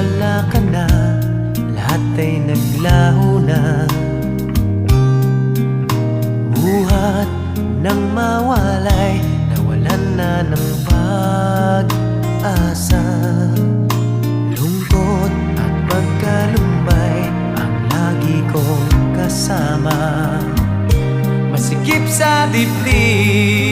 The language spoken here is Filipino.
wala ka na, lahat ay naglaho na. Buhat ng mawalay, nawalan na ng pag-asa. Lungkot at pagkalumbay ang lagi kong kasama. Masikip sa dibdib